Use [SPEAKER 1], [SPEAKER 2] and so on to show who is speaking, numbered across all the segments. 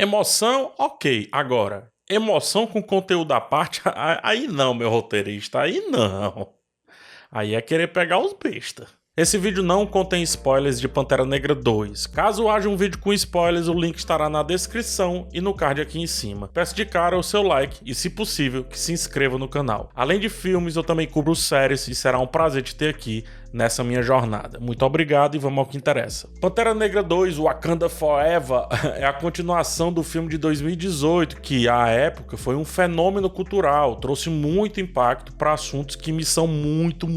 [SPEAKER 1] Emoção, ok. Agora, emoção com conteúdo à parte, aí não, meu roteirista, aí não. Aí é querer pegar os bestas. Esse vídeo não contém spoilers de Pantera Negra 2. Caso haja um vídeo com spoilers, o link estará na descrição e no card aqui em cima. Peço de cara o seu like e, se possível, que se inscreva no canal. Além de filmes, eu também cubro séries e será um prazer te ter aqui nessa minha jornada. Muito obrigado e vamos ao que interessa. Pantera Negra 2, Wakanda Forever, é a continuação do filme de 2018, que à época foi um fenômeno cultural, trouxe muito impacto para assuntos que me são muito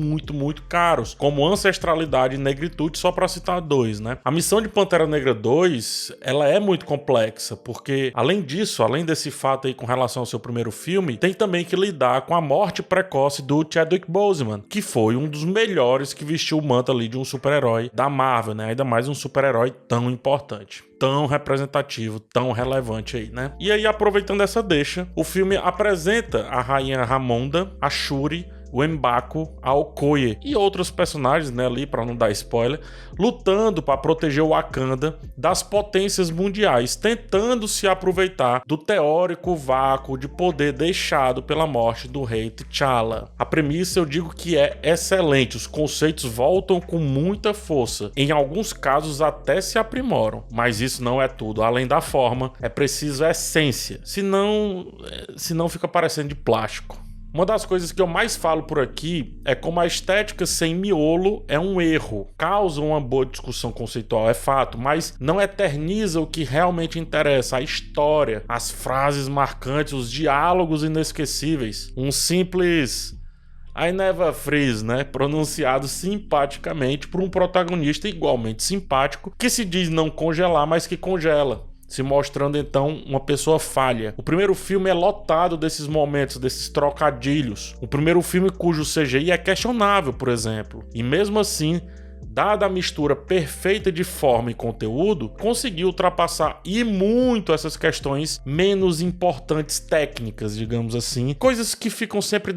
[SPEAKER 1] caros, como ancestralidade e negritude, só para citar dois, né? A missão de Pantera Negra 2, ela é muito complexa, porque além disso, além desse fato aí com relação ao seu primeiro filme, tem também que lidar com a morte precoce do Chadwick Boseman, que foi um dos melhores que vestiu o manto ali de um super-herói da Marvel, né? Ainda mais um super-herói tão importante, tão representativo, tão relevante aí, né? E aí, aproveitando essa deixa, o filme apresenta a rainha Ramonda, a Shuri, o M'Baku, a Okoye e outros personagens, né, ali para não dar spoiler, lutando para proteger o Wakanda das potências mundiais, tentando se aproveitar do teórico vácuo de poder deixado pela morte do rei T'Challa. A premissa eu digo que é excelente, os conceitos voltam com muita força, em alguns casos até se aprimoram, mas isso não é tudo. Além da forma, é preciso essência, senão fica parecendo de plástico. Uma das coisas que eu mais falo por aqui é como a estética sem miolo é um erro. Causa uma boa discussão conceitual, é fato, mas não eterniza o que realmente interessa, a história, as frases marcantes, os diálogos inesquecíveis. Um simples I never freeze, né? Pronunciado simpaticamente por um protagonista igualmente simpático, que se diz não congelar, mas que congela, se mostrando então uma pessoa falha. O primeiro filme é lotado desses momentos, desses trocadilhos. O primeiro filme cujo CGI é questionável, por exemplo. E mesmo assim, dada a mistura perfeita de forma e conteúdo, conseguiu ultrapassar e muito essas questões menos importantes técnicas, digamos assim. Coisas que ficam sempre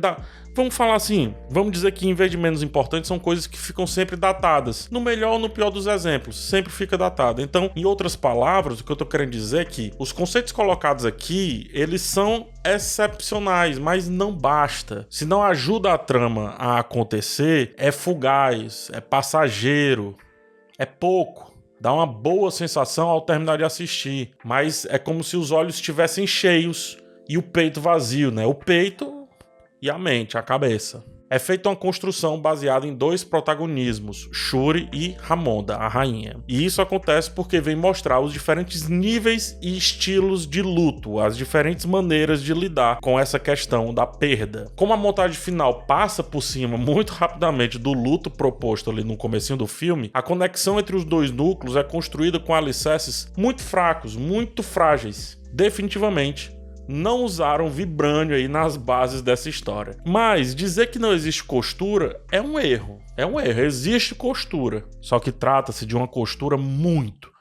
[SPEAKER 1] vamos falar assim, vamos dizer que em vez de menos importantes, são coisas que ficam sempre datadas. No melhor ou no pior dos exemplos, sempre fica datado. Então, em outras palavras, o que eu tô querendo dizer é que os conceitos colocados aqui, eles são excepcionais, mas não basta. Se não ajuda a trama a acontecer, é fugaz, é passageiro, é pouco. Dá uma boa sensação ao terminar de assistir, mas é como se os olhos estivessem cheios e o peito vazio, né? O peito e a mente, a cabeça. É feita uma construção baseada em dois protagonismos, Shuri e Ramonda, a rainha. E isso acontece porque vem mostrar os diferentes níveis e estilos de luto, as diferentes maneiras de lidar com essa questão da perda. Como a montagem final passa por cima muito rapidamente do luto proposto ali no comecinho do filme, a conexão entre os dois núcleos é construída com alicerces muito fracos, muito frágeis. Definitivamente não usaram vibrânio aí nas bases dessa história. Mas dizer que não existe costura é um erro. É um erro. Existe costura. Só que trata-se de uma costura muito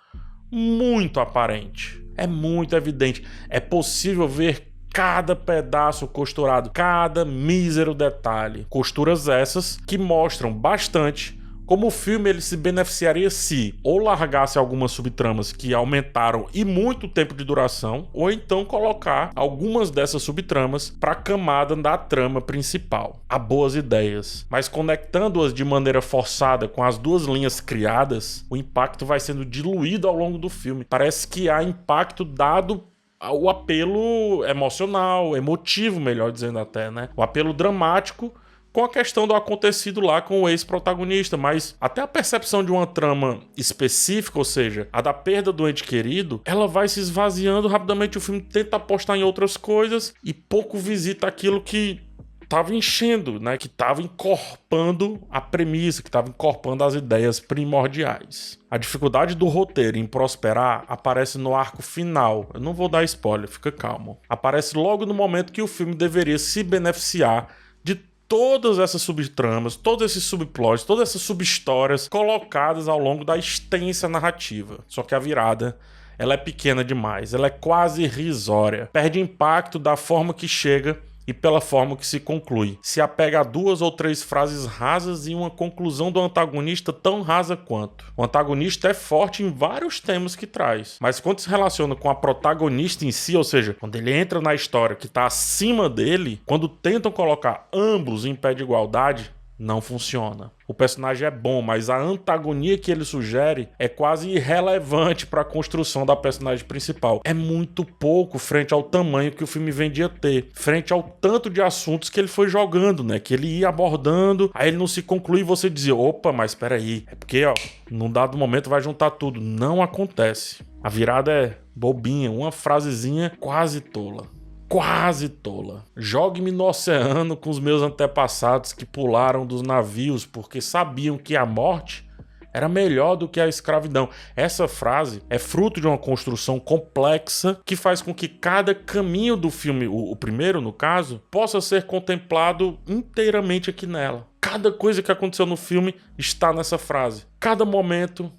[SPEAKER 1] aparente. É muito evidente. É possível ver cada pedaço costurado, cada mísero detalhe. Costuras essas que mostram bastante como o filme ele se beneficiaria se ou largasse algumas subtramas que aumentaram e muito o tempo de duração, ou então colocar algumas dessas subtramas para a camada da trama principal. Há boas ideias, mas conectando-as de maneira forçada com as duas linhas criadas, o impacto vai sendo diluído ao longo do filme. Parece que há impacto dado o apelo emocional, emotivo, melhor dizendo até, né? O apelo dramático com a questão do acontecido lá com o ex-protagonista, mas até a percepção de uma trama específica, ou seja, a da perda do ente querido, ela vai se esvaziando rapidamente. O filme tenta apostar em outras coisas e pouco visita aquilo que estava enchendo, né? Que estava encorpando a premissa, que estava encorpando as ideias primordiais. A dificuldade do roteiro em prosperar aparece no arco final. Eu não vou dar spoiler, fica calmo. Aparece logo no momento que o filme deveria se beneficiar de todas essas subtramas, todos esses subplots, todas essas subhistórias colocadas ao longo da extensa narrativa. Só que a virada, ela é pequena demais, ela é quase irrisória. Perde impacto da forma que chega e pela forma que se conclui. Se apega a 2 ou 3 frases rasas e uma conclusão do antagonista tão rasa quanto. O antagonista é forte em vários temas que traz, mas quando se relaciona com a protagonista em si, ou seja, quando ele entra na história que está acima dele, quando tentam colocar ambos em pé de igualdade, não funciona. O personagem é bom, mas a antagonia que ele sugere é quase irrelevante para a construção da personagem principal. É muito pouco frente ao tamanho que o filme vendia ter, frente ao tanto de assuntos que ele foi jogando, né? Que ele ia abordando, aí ele não se conclui e você dizia, opa, mas espera aí, é porque, ó, num dado momento vai juntar tudo. Não acontece. A virada é bobinha, uma frasezinha quase tola. Quase tola. Jogue-me no oceano com os meus antepassados que pularam dos navios porque sabiam que a morte era melhor do que a escravidão. Essa frase é fruto de uma construção complexa que faz com que cada caminho do filme, o primeiro no caso, possa ser contemplado inteiramente aqui nela. Cada coisa que aconteceu no filme está nessa frase. Cada momento,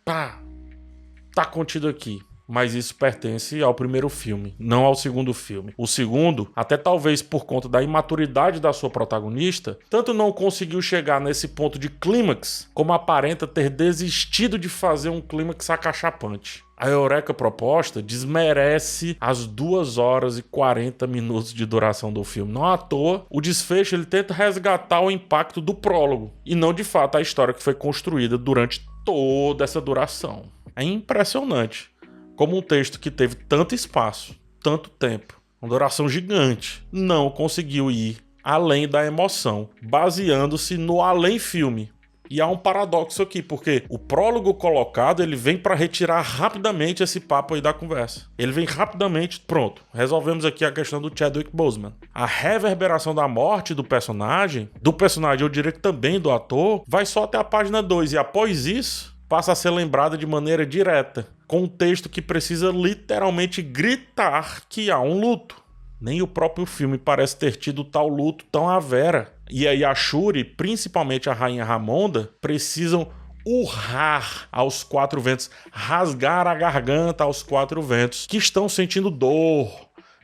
[SPEAKER 1] tá contido aqui. Mas isso pertence ao primeiro filme, não ao segundo filme. O segundo, até talvez por conta da imaturidade da sua protagonista, tanto não conseguiu chegar nesse ponto de clímax, como aparenta ter desistido de fazer um clímax acachapante. A eureka proposta desmerece as 2 horas e 40 minutos de duração do filme. Não à toa, o desfecho ele tenta resgatar o impacto do prólogo, e não de fato a história que foi construída durante toda essa duração. É impressionante como um texto que teve tanto espaço, tanto tempo, uma duração gigante, não conseguiu ir além da emoção, baseando-se no além-filme. E há um paradoxo aqui, porque o prólogo colocado, ele vem para retirar rapidamente esse papo aí da conversa. Ele vem rapidamente, pronto, resolvemos aqui a questão do Chadwick Boseman. A reverberação da morte do personagem, eu diria que também do ator, vai só até a página 2, e após isso, passa a ser lembrada de maneira direta, com um texto que precisa literalmente gritar que há um luto. Nem o próprio filme parece ter tido tal luto tão à vera. E aí a Shuri, principalmente a Rainha Ramonda, precisam urrar aos 4 ventos, rasgar a garganta aos 4 ventos, que estão sentindo dor,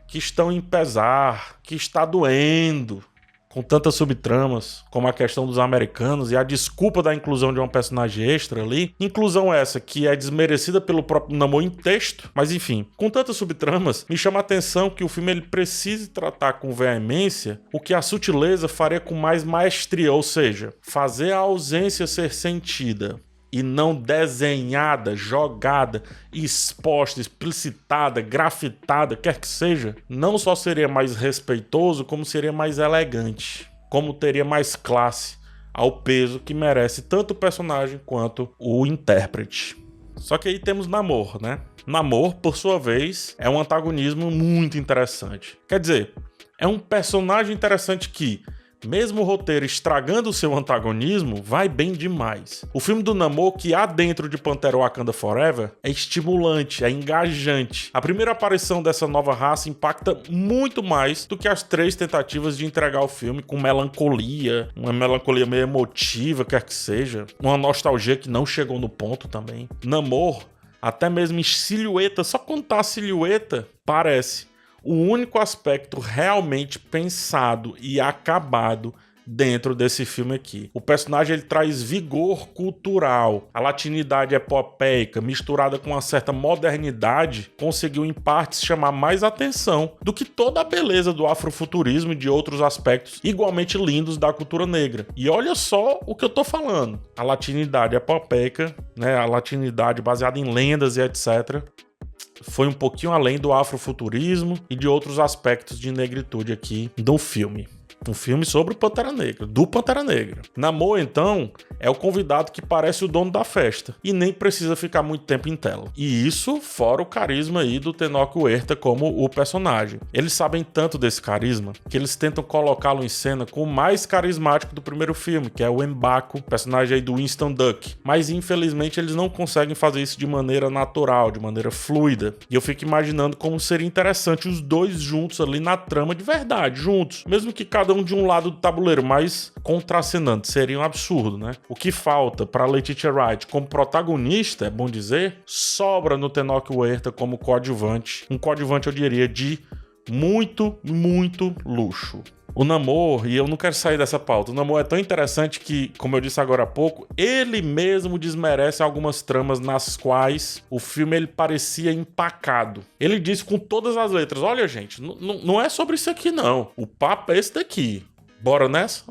[SPEAKER 1] que estão em pesar, que está doendo. Com tantas subtramas, como a questão dos americanos e a desculpa da inclusão de uma personagem extra ali, inclusão essa que é desmerecida pelo próprio Namor em texto, mas enfim, com tantas subtramas, me chama a atenção que o filme ele precise tratar com veemência o que a sutileza faria com mais maestria, ou seja, fazer a ausência ser sentida e não desenhada, jogada, exposta, explicitada, grafitada, quer que seja, não só seria mais respeitoso, como seria mais elegante, como teria mais classe ao peso que merece tanto o personagem quanto o intérprete. Só que aí temos Namor, né? Namor, por sua vez, é um antagonismo muito interessante. Quer dizer, é um personagem interessante que, mesmo o roteiro estragando o seu antagonismo, vai bem demais. O filme do Namor que há dentro de Pantera Wakanda Forever é estimulante, é engajante. A primeira aparição dessa nova raça impacta muito mais do que as 3 tentativas de entregar o filme com melancolia, uma melancolia meio emotiva, quer que seja, uma nostalgia que não chegou no ponto também. Namor, até mesmo em silhueta, só contar a silhueta, parece o único aspecto realmente pensado e acabado dentro desse filme aqui. O personagem ele traz vigor cultural, a latinidade epopeica misturada com uma certa modernidade conseguiu em partes chamar mais atenção do que toda a beleza do afrofuturismo e de outros aspectos igualmente lindos da cultura negra. E olha só o que eu tô falando. A latinidade epopeica, né, a latinidade baseada em lendas e etc., foi um pouquinho além do afrofuturismo e de outros aspectos de negritude aqui do filme. Um filme sobre o Pantera Negra, do Pantera Negra. Namor, então, é o convidado que parece o dono da festa e nem precisa ficar muito tempo em tela. E isso fora o carisma aí do Tenoch Huerta como o personagem. Eles sabem tanto desse carisma que eles tentam colocá-lo em cena com o mais carismático do primeiro filme, que é o M'Baku, personagem aí do Winston Duck. Mas infelizmente eles não conseguem fazer isso de maneira natural, de maneira fluida. E eu fico imaginando como seria interessante os dois juntos ali na trama de verdade, juntos. Mesmo que cada um de um lado do tabuleiro, mas contracenando, seria um absurdo, né? O que falta para Letitia Wright como protagonista, é bom dizer, sobra no Tenoch Huerta como coadjuvante. Um coadjuvante, eu diria, de Muito, muito luxo. O Namor, e eu não quero sair dessa pauta, o Namor é tão interessante que, como eu disse agora há pouco, ele mesmo desmerece algumas tramas nas quais o filme ele parecia empacado. Ele disse com todas as letras, olha gente, não é sobre isso aqui não, o papo é esse daqui. Bora nessa?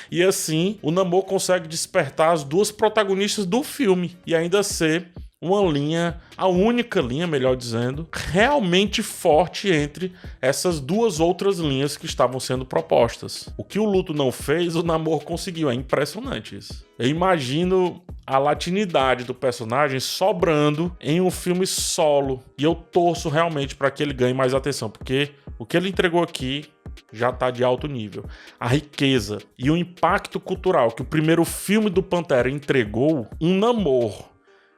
[SPEAKER 1] E assim, o Namor consegue despertar as duas protagonistas do filme e ainda ser uma linha, a única linha, melhor dizendo, realmente forte entre essas duas outras linhas que estavam sendo propostas. O que o Luto não fez, o Namor conseguiu. É impressionante isso. Eu imagino a latinidade do personagem sobrando em um filme solo. E eu torço realmente para que ele ganhe mais atenção, porque o que ele entregou aqui já está de alto nível. A riqueza e o impacto cultural que o primeiro filme do Pantera entregou, um Namor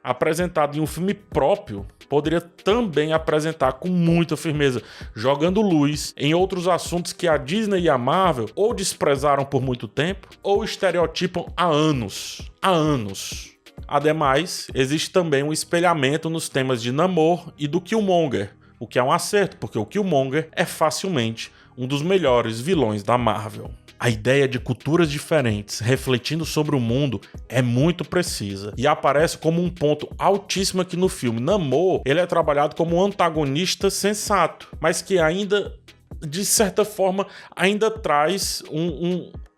[SPEAKER 1] apresentado em um filme próprio, poderia também apresentar com muita firmeza, jogando luz em outros assuntos que a Disney e a Marvel ou desprezaram por muito tempo, ou estereotipam há anos. Há anos. Ademais, existe também um espelhamento nos temas de Namor e do Killmonger, o que é um acerto, porque o Killmonger é facilmente um dos melhores vilões da Marvel. A ideia de culturas diferentes refletindo sobre o mundo é muito precisa e aparece como um ponto altíssimo aqui no filme. Namor, ele é trabalhado como um antagonista sensato, mas que ainda, de certa forma, ainda traz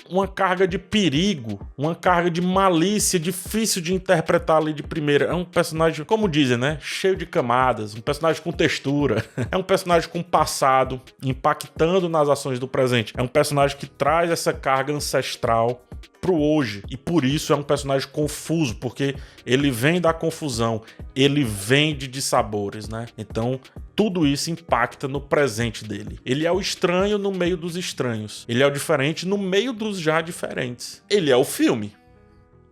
[SPEAKER 1] uma carga de perigo, uma carga de malícia difícil de interpretar ali de primeira. É um personagem, como dizem, né? Cheio de camadas, um personagem com textura. É um personagem com passado, impactando nas ações do presente. É um personagem que traz essa carga ancestral pro hoje. E por isso é um personagem confuso, porque ele vem da confusão, ele vem de dissabores, né? Então, tudo isso impacta no presente dele. Ele é o estranho no meio dos estranhos. Ele é o diferente no meio dos já diferentes. Ele é o filme.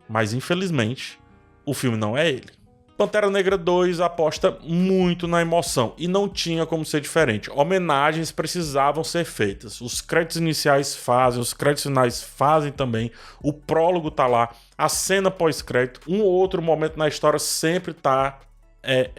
[SPEAKER 1] Mas, infelizmente, o filme não é ele. Pantera Negra 2 aposta muito na emoção e não tinha como ser diferente. Homenagens precisavam ser feitas. Os créditos iniciais fazem, os créditos finais fazem também. O prólogo tá lá, a cena pós-crédito, um ou outro momento na história sempre tá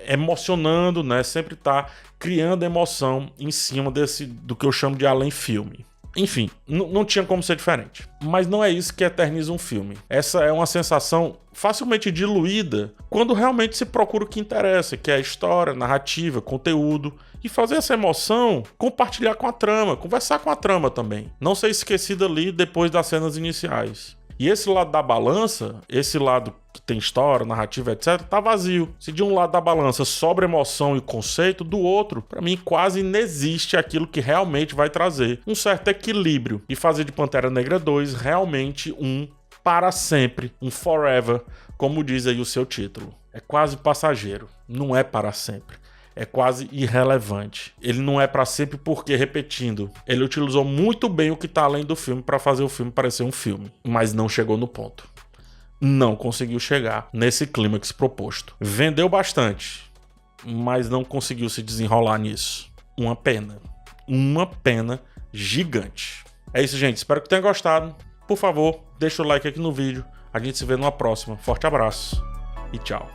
[SPEAKER 1] emocionando, né? Sempre tá criando emoção em cima do que eu chamo de além filme. Enfim, não tinha como ser diferente. Mas não é isso que eterniza um filme. Essa é uma sensação facilmente diluída quando realmente se procura o que interessa, que é a história, narrativa, conteúdo. E fazer essa emoção, compartilhar com a trama, conversar com a trama também. Não ser esquecida ali depois das cenas iniciais. E esse lado da balança, esse lado que tem história, narrativa, etc., tá vazio. Se de um lado da balança sobra emoção e conceito, do outro, pra mim, quase inexiste aquilo que realmente vai trazer um certo equilíbrio e fazer de Pantera Negra 2 realmente um para sempre, um forever, como diz aí o seu título. É quase passageiro, não é para sempre. É quase irrelevante. Ele não é pra sempre porque, repetindo, ele utilizou muito bem o que tá além do filme pra fazer o filme parecer um filme, mas não chegou no ponto. Não conseguiu chegar nesse clímax proposto. Vendeu bastante, mas não conseguiu se desenrolar nisso. Uma pena. Uma pena gigante. É isso, gente. Espero que tenha gostado. Por favor, deixa o like aqui no vídeo. A gente se vê numa próxima. Forte abraço e tchau.